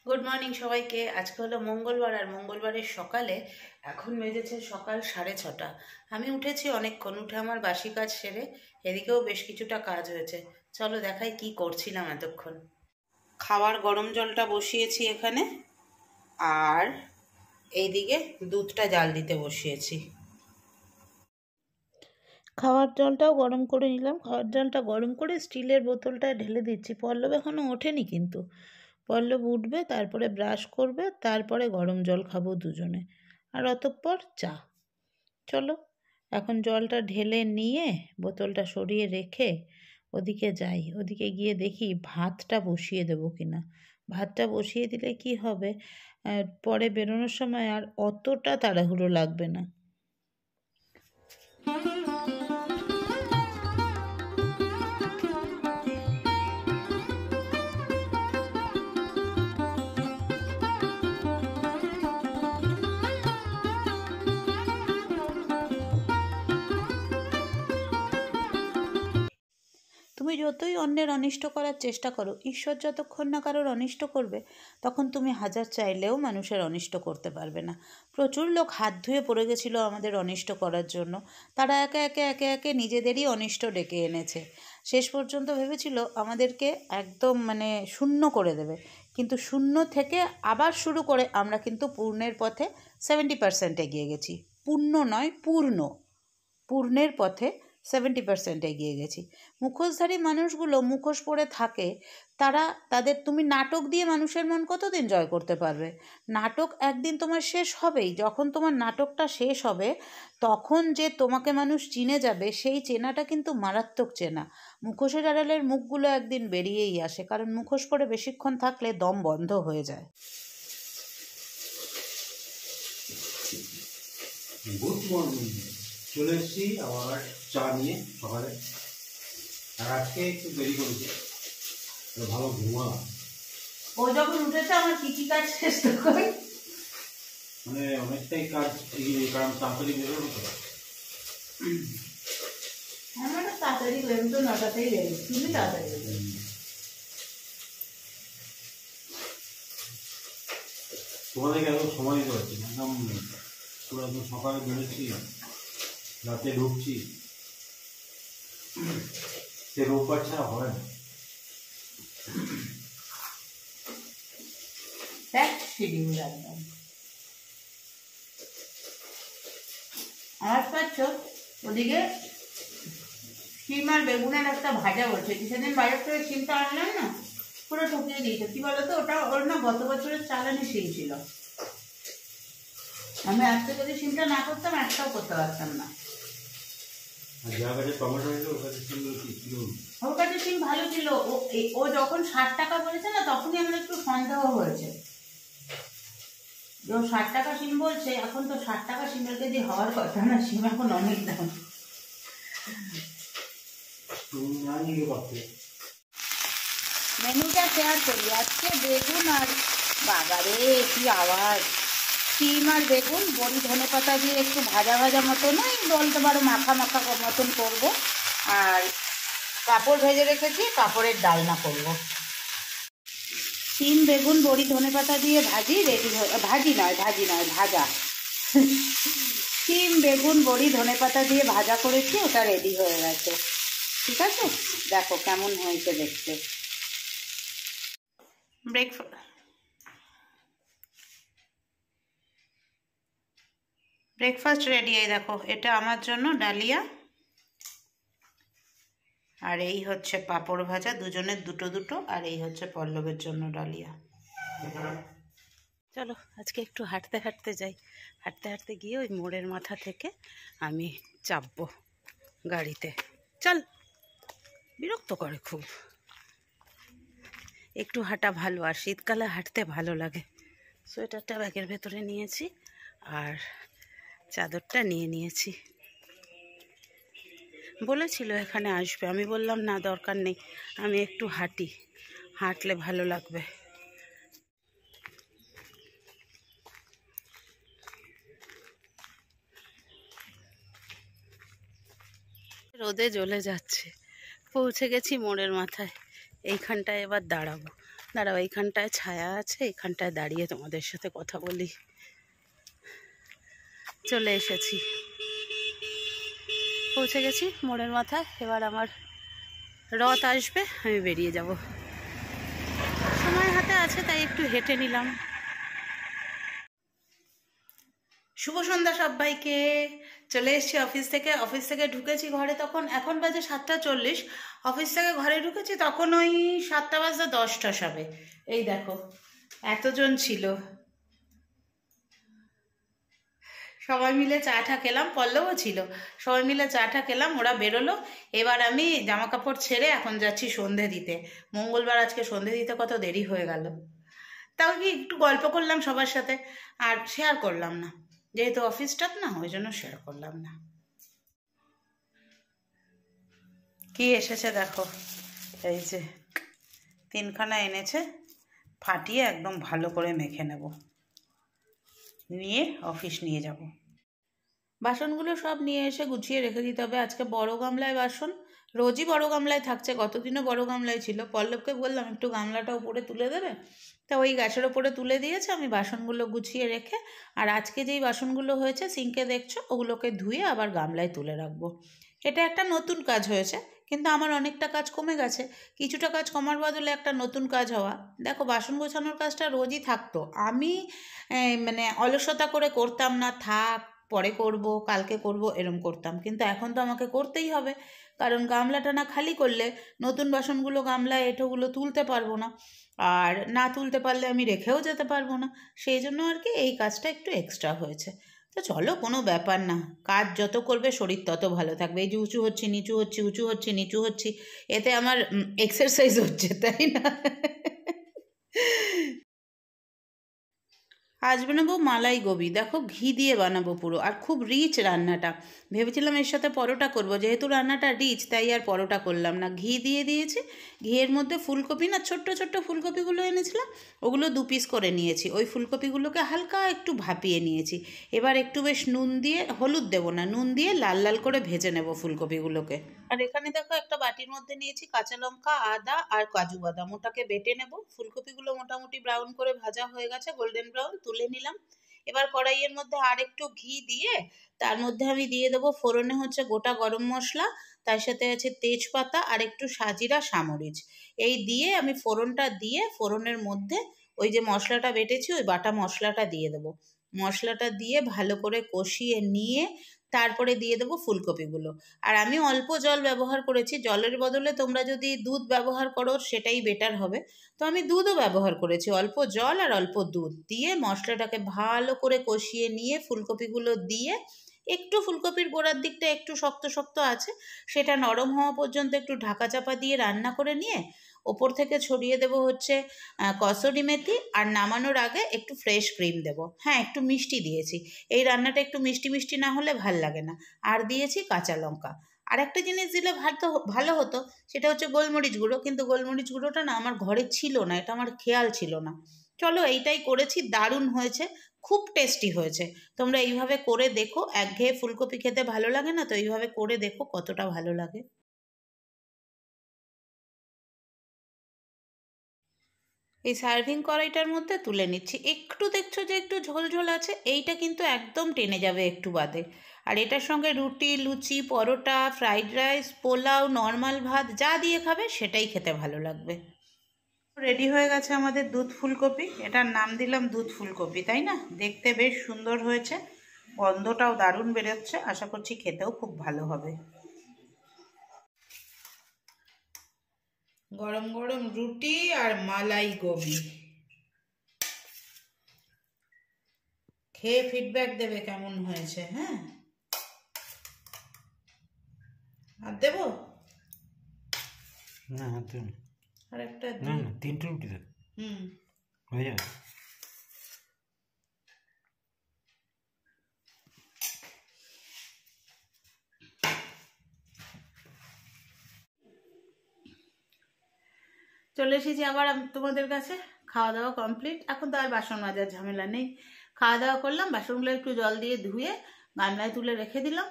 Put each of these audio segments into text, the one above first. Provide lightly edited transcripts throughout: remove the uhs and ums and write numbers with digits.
Good morning সবাইকে। আজকে হলো মঙ্গলবার, আর মঙ্গলবারের সকালে এখন বেজেছে সকাল 6:30। আমি উঠেছি অনেকক্ষণ, উঠে আমার বাসি কাজ সেরে এদিকেও বেশ কিছুটা কাজ হয়েছে। চলো দেখাই কি করছিলাম এতক্ষণ। খাওয়ার গরম জলটা বসিয়েছি এখানে, আর এইদিকে দুধটা জাল দিতে বসিয়েছি। খাওয়ার জলটাও গরম করে নিলাম। খাওয়ার জলটা গরম করে স্টিলের বোতলটায় ঢেলে দিচ্ছি। পল্লব এখনও ওঠেনি, কিন্তু পল্লব উঠবে, তারপরে ব্রাশ করবে, তারপরে গরম জল খাবো দুজনে, আর অতঃপর চা। চলো এখন জলটা ঢেলে নিয়ে বোতলটা সরিয়ে রেখে ওদিকে যাই। ওদিকে গিয়ে দেখি ভাতটা বসিয়ে দেবো কিনা। ভাতটা বসিয়ে দিলে কি হবে, পরে বেরোনোর সময় আর অতটা তাড়াহুড়ো লাগবে না। তুমি যতই অন্যের অনিষ্ট করার চেষ্টা করো, ঈশ্বর যতক্ষণ না কারোর অনিষ্ট করবে, তখন তুমি হাজার চাইলেও মানুষের অনিষ্ট করতে পারবে না। প্রচুর লোক হাত ধুয়ে পড়ে গেছিলো আমাদের অনিষ্ট করার জন্য। তারা একে একে একে একে নিজেদেরই অনিষ্ট ডেকে এনেছে। শেষ পর্যন্ত ভেবেছিল আমাদেরকে একদম শূন্য করে দেবে, কিন্তু শূন্য থেকে আবার শুরু করে আমরা কিন্তু পূর্ণের পথে 70% এগিয়ে গেছি। পূর্ণ নয়, পূর্ণ, পূর্ণের পথে 70% এগিয়ে গেছি। মুখোশধারী মানুষগুলো মুখোশ পরে থাকে, তুমি নাটক দিয়ে মানুষের মন কতদিন জয় করতে পারবে? নাটক একদিন তোমার শেষ হবেই। যখন তোমার নাটকটা শেষ হবে, তখন যে তোমাকে মানুষ চিনে যাবে, সেই চেনাটা কিন্তু মারাত্মক চেনা। মুখোশের আড়ালের মুখগুলো একদিন বেরিয়েই আসে, কারণ মুখোশ পরে বেশিক্ষণ থাকলে দম বন্ধ হয়ে যায়। গুড মর্নিং, চলে এসেছি আবার চা নিয়ে সকালে। আর আজকে একটু দেরি করেছে, ভালো ঘুমালাম। ও যখন উঠেছে আমার কি কাজ শেষ করে, অনেকটাই কাজ, কারণ তাড়াতাড়ি বেরোনো তো। আমরা তাড়াতাড়ি বেরোন, তো 9টাতেই বেরোই, তুমি তাড়াতাড়ি বেরোই। তোমাদেরকে এত সময় দিতে পারছি না, একদম পুরো একদম সকালে বেরোচ্ছি, রাতে ঢুকছি, সে রোববার ছাড়া হয় না। একদম আওয়াজ পাচ্ছ? ওদিকে শিম আর বেগুনের একটা ভাজা বলছে। সেদিন বাজার থেকে শিমটা আনলাম না, পুরো ঠকিয়ে দিয়েছে। কি বলতো, ওটা ওর না গত বছরের চালানি শিম ছিল। আমি আজকে যদি শিমটা না করতাম, একটাও করতে পারতাম না। ওর কাছে শিম ভালো ছিল। ও যখন 60 টাকা বলেছে না, তখনই আমার একটু সন্দেহ হয়েছে। 60 টাকা শিম বলছে, এখন তো 60 টাকা শিমের কেজি হওয়ার কথা না, শিম এখন অনেক দাম। মেনুটা শেয়ার করি আজকে। বেগুন আর, বাবারে কি আওয়াজ! শিম আর বেগুন বড়ি ধনে পাতা দিয়ে একটু ভাজা ভাজা মতো নয়, বলতে পারো মাখা মাখা মতন করবো। আর পাঁপড় ভেজে রেখেছি, পাঁপড়ের ডালনা করবো। শিম বেগুন বড়ি ধনে পাতা দিয়ে ভাজি রেডি। ভাজি নয় ভাজা। শিম বেগুন বড়ি ধনে পাতা দিয়ে ভাজা করেছি, ওটা রেডি হয়ে গেছে। ঠিক আছে, দেখো কেমন হয়েছে দেখতে। Breakfast ready. এই দেখো, এটা আমার জন্য ডালিয়া, আর এই হচ্ছে পাঁপড় ভাজা, দুজনের দুটো দুটো, আর এই হচ্ছে পল্লবের জন্য ডালিয়া। চলো আজকে একটু হাঁটতে হাঁটতে যাই। হাঁটতে হাঁটতে গিয়ে ওই মোড়ের মাথা থেকে আমি চাপবো গাড়িতে। চল, বিরক্ত করে খুব। একটু হাঁটা ভালো, আর শীতকালে হাঁটতে ভালো লাগে। সোয়েটারটা ব্যাগের ভেতরে নিয়েছি, আর চাদরটা নিয়ে নিয়েছি। বলেছিল এখানে আসবে, আমি বললাম না, দরকার নেই, আমি একটু হাঁটি, হাঁটলে ভালো লাগবে। রোদে জ্বলে যাচ্ছে। পৌঁছে গেছি মোড়ের মাথায়, এইখানটায় এবার দাঁড়াবো। দাঁড়াও, এইখানটায় ছায়া আছে, এইখানটায় দাঁড়িয়ে তোমাদের সাথে কথা বলি। চলে এসেছি, পৌঁছে গেছি মোড়ের মাথায়। এবার আমার রথ আসবে, আমি বেরিয়ে যাব। সময় হাতে আছে তাই একটু হেঁটে নিলাম। শুভ সন্ধ্যা সবাইকে। চলে এসেছি অফিস থেকে ঢুকেছি ঘরে, তখন এখন বাজে 7:40। অফিস থেকে ঘরে ঢুকেছি তখন ওই 7:10 সবে। এই দেখো এতজন ছিল, সবাই মিলে চা টা খেলাম, পল্লবও ছিল, সবাই মিলে চা টা খেলাম, ওরা বেরোলো। এবার আমি জামা কাপড় ছেড়ে এখন যাচ্ছি সন্ধে দিতে। মঙ্গলবার, আজকে সন্ধে দিতে কত দেরি হয়ে গেল। তাও কি একটু গল্প করলাম সবার সাথে, আর শেয়ার করলাম না, যেহেতু অফিসটা না, ওই জন্য শেয়ার করলাম না। কি এসেছে দেখো, এই যে 3খানা এনেছে, ফাটিয়ে একদম ভালো করে মেখে নেব, নিয়ে অফিস নিয়ে যাব। বাসনগুলো সব নিয়ে এসে গুছিয়ে রেখে দিতে হবে। আজকে বড় গামলায় বাসন, রোজই বড় গামলায় থাকছে, গতদিনও বড় গামলায় ছিল। পল্লবকে বললাম একটু গামলাটা উপরে তুলে দেবে, তা ওই গ্যাসের ওপরে তুলে দিয়েছে। আমি বাসনগুলো গুছিয়ে রেখে, আর আজকে যেই বাসনগুলো হয়েছে সিঙ্কে দেখছো, ওগুলোকে ধুয়ে আবার গামলায় তুলে রাখবো। এটা একটা নতুন কাজ হয়েছে, কিন্তু আমার অনেকটা কাজ কমে গেছে। কিছুটা কাজ কমার বদলে একটা নতুন কাজ হওয়া। দেখো, বাসন গোছানোর কাজটা রোজই থাকতো, আমি মানে অলসতা করে করতাম না, থাক পরে করব, কালকে করব, এরম করতাম। কিন্তু এখন তো আমাকে করতেই হবে, কারণ গামলাটা না খালি করলে নতুন বাসনগুলো গামলায় এঁঠোগুলো তুলতে পারবো না, আর না তুলতে পারলে আমি রেখেও যেতে পারবো না। সেই জন্য আর কি এই কাজটা একটু এক্সট্রা হয়েছে। তো চলো, কোনো ব্যাপার না, কাজ যত করবে শরীর তত ভালো থাকবে। এই যে উঁচু হচ্ছি নিচু হচ্ছি, উঁচু হচ্ছি নিচু হচ্ছি, এতে আমার এক্সারসাইজ হচ্ছে, তাই না? আজ বানাবো মালাই গোবি। দেখো, ঘি দিয়ে বানাবো পুরো, আর খুব রিচ রান্নাটা। ভেবেছিলাম এর সাথে পরোটা করব, যেহেতু রান্নাটা রিচ তাই আর পরোটা করলাম না। ঘি দিয়ে দিয়েছি, ঘিয়ের মধ্যে ফুলকপি, না ছোট্ট ছোট্ট ফুলকপিগুলো এনেছিলাম, ওগুলো 2 পিস করে নিয়েছি। ওই ফুলকপিগুলোকে হালকা একটু ভাপিয়ে নিয়েছি। এবার একটু বেশ নুন দিয়ে, হলুদ দেবো না, নুন দিয়ে লাল লাল করে ভেজে নেব ফুলকপিগুলোকে। আর এখানে দেখো একটা বাটির মধ্যে নিয়েছি কাঁচা লঙ্কা, আদা আর কাজু বাদাম, ওটাকে বেটে নেব। ফুলকপিগুলো মোটামুটি ব্রাউন করে ভাজা হয়ে গেছে, গোল্ডেন ব্রাউন, তুলে নিলাম। এবার কড়াইয়ের মধ্যে আর একটু ঘি দিয়ে, তার মধ্যে আমি দিয়ে দেবো ফোড়নে হচ্ছে গোটা গরম মশলা, তার সাথে আছে তেজপাতা আর একটু সাজিরা সামরিচ। এই দিয়ে আমি ফোড়নটা দিয়ে, ফোড়নের মধ্যে ওই যে মশলাটা বেটেছি, ওই বাটা মশলাটা দিয়ে দেবো। মশলাটা দিয়ে ভালো করে কষিয়ে নিয়ে তারপরে দিয়ে দেবো ফুলকপিগুলো। আর আমি অল্প জল ব্যবহার করেছি, জলের বদলে তোমরা যদি দুধ ব্যবহার করো সেটাই বেটার হবে। তো আমি দুধও ব্যবহার করেছি, অল্প জল আর অল্প দুধ দিয়ে মশলাটাকে ভালো করে কষিয়ে নিয়ে ফুলকপিগুলো দিয়ে, একটু ফুলকপির গোড়ার দিকটা একটু শক্ত শক্ত আছে, সেটা নরম হওয়া পর্যন্ত একটু ঢাকা চাপা দিয়ে রান্না করে নিয়ে ওপর থেকে ছড়িয়ে দেবো হচ্ছে কসুরি মেথি, আর নামানোর আগে একটু ফ্রেশ ক্রিম দেবো। হ্যাঁ, একটু মিষ্টি দিয়েছি, এই রান্নাটা একটু মিষ্টি মিষ্টি না হলে ভাল লাগে না। আর দিয়েছি কাঁচা লঙ্কা। আর একটা জিনিস দিলে ভালো হতো, সেটা হচ্ছে গোলমরিচ গুঁড়ো, কিন্তু গোলমরিচ গুঁড়োটা না আমার ঘরে ছিল না, এটা আমার খেয়াল ছিল না। চলো, এইটাই করেছি, দারুণ হয়েছে, খুব টেস্টি হয়েছে। তোমরা এইভাবে করে দেখো, একঘেয়ে ফুলকপি খেতে ভালো লাগে না তো, এইভাবে করে দেখো কতটা ভালো লাগে। এই সার্ভিং কড়াইটার মধ্যে তুলে নিচ্ছি। একটু দেখছো যে একটু ঝোল ঝোল আছে, এইটা কিন্তু একদম টেনে যাবে একটু বাদে। আর এটার সঙ্গে রুটি, লুচি, পরোটা, ফ্রাইড রাইস, পোলাও, নর্মাল ভাত যা দিয়ে খাবে সেটাই খেতে ভালো লাগবে। রেডি হয়ে গেছে আমাদের দুধ ফুলকপি। এটার নাম দিলাম দুধ ফুলকপি, তাই না? দেখতে বেশ সুন্দর হয়েছে, গন্ধটাও দারুণ বেরোচ্ছে, আশা করছি খেতেও খুব ভালো হবে। গরম গরম রুটি আর মালাই গোবি, খেয়ে ফিডব্যাক দেবে কেমন হয়েছে। হ্যাঁ, আর দেবো না, আর একটা, না না, 3টে রুটি দেবে, হয়ে যাবে। চলে এসেছি আবার তোমাদের কাছে। খাওয়া দাওয়া কমপ্লিট, এখন তো আর বাসন মাজার ঝামেলা নেই। খাওয়া দাওয়া করলাম, বাসনগুলো একটু জল দিয়ে ধুয়ে গামলায় তুলে রেখে দিলাম।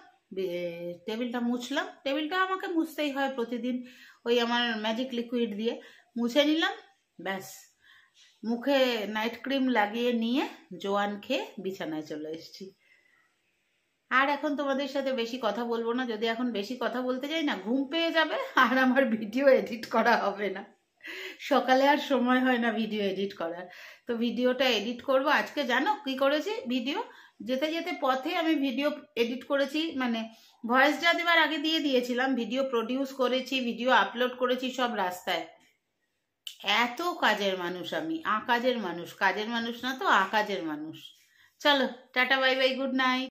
টেবিলটা মুছলাম, টেবিলটা আমাকে মুছতেই হয় প্রতিদিন, ওই আমার ম্যাজিক লিকুইড দিয়ে মুছে নিলাম। ব্যাস, মুখে নাইট ক্রিম লাগিয়ে নিয়ে জোয়ান খেয়ে বিছানায় চলে এসেছি। আর এখন তোমাদের সাথে বেশি কথা বলবো না, যদি এখন বেশি কথা বলতে যাই না ঘুম পেয়ে যাবে আর আমার ভিডিও এডিট করা হবে না। সকালে আর সময় হয় না ভিডিও এডিট করার, তো ভিডিওটা এডিট করব। আজকে জানো কি করেছি? ভিডিও যেতে যেতে পথে আমি ভিডিও এডিট করেছি, মানে ভয়েস যা দেবার আগে দিয়ে দিয়েছিলাম, ভিডিও প্রডিউস করেছি, ভিডিও আপলোড করেছি সব রাস্তায়। এত কাজের মানুষ আমি, কাজের মানুষ না তো কাজের মানুষ। চলো tata bye bye, good night.